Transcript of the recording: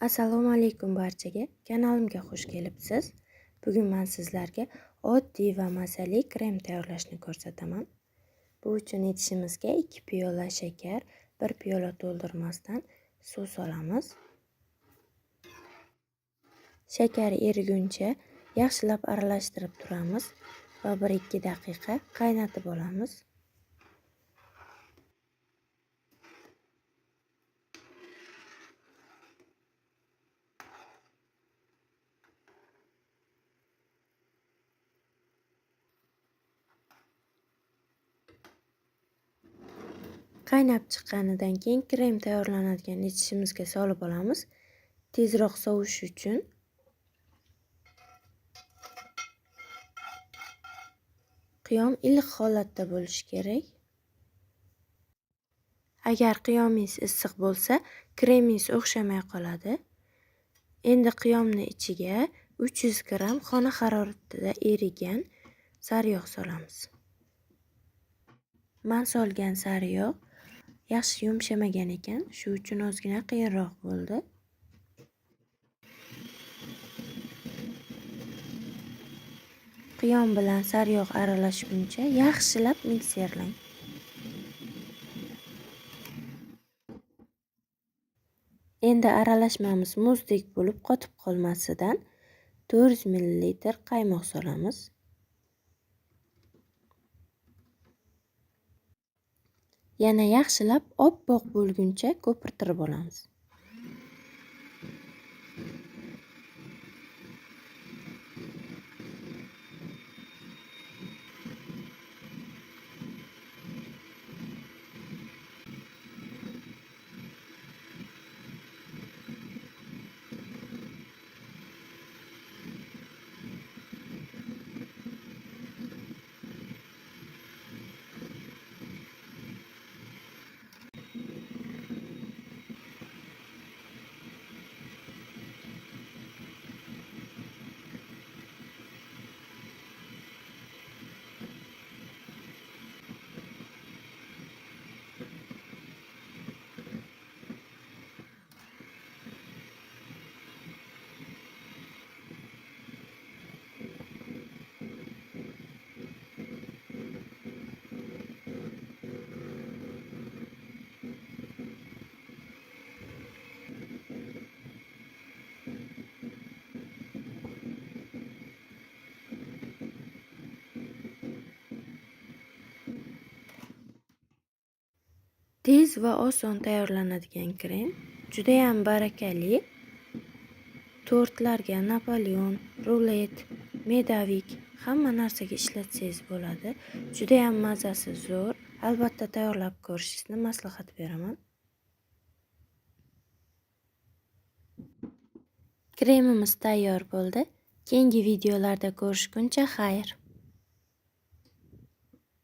Assalomu alaykum barchaga. Kanalimga xush kelibsiz. Bugun men sizlarga oddiy va mazali krem tayyorlashni ko'rsataman. Bu uchun idishimizga 2 piyola shakar, 1 piyola to'ldirmasdan suv solamiz. Shakar eriguncha yaxshilab aralashtirib turamiz va 1-2 daqiqa qaynatib olamiz. Qaynab chiqqanidan keyin krem tayyorlanadigan idishimizga solib olamiz. Tezroq sovishi uchun. Qiyom iliq holatda bo'lishi kerak. Agar qiyomingiz issiq bo'lsa, kremingiz o'xshamay qoladi. Endi qiyomni ichiga 300 gram xona haroratida erigan sariyog' solamiz. Men solgan sariyog' yaxshi yumshamagan ekan, shu uchun ozgina qiyinroq bo'ldi. Qiyom bilan sariyog' aralashguncha yaxshilab mikserlang. Endi aralashmamiz muzdek bo'lib qotib qolmasidan 400 ml qaymoq solamiz. Yana yaxshilab oppoq bo'lguncha ko'pirtirib olamiz. Tez va oson tayyorlanadigan krem, juda ham barakali. Tortlarga, Napoleon, rulet, medavik hamma narsaga ishlatsangiz bo'ladi. Juda ham mazasi zo'r. Albatta tayyorlab ko'rishingizni maslahat beraman. Kremimiz tayyor bo'ldi. Keyingi videolarda ko'rishguncha xayr.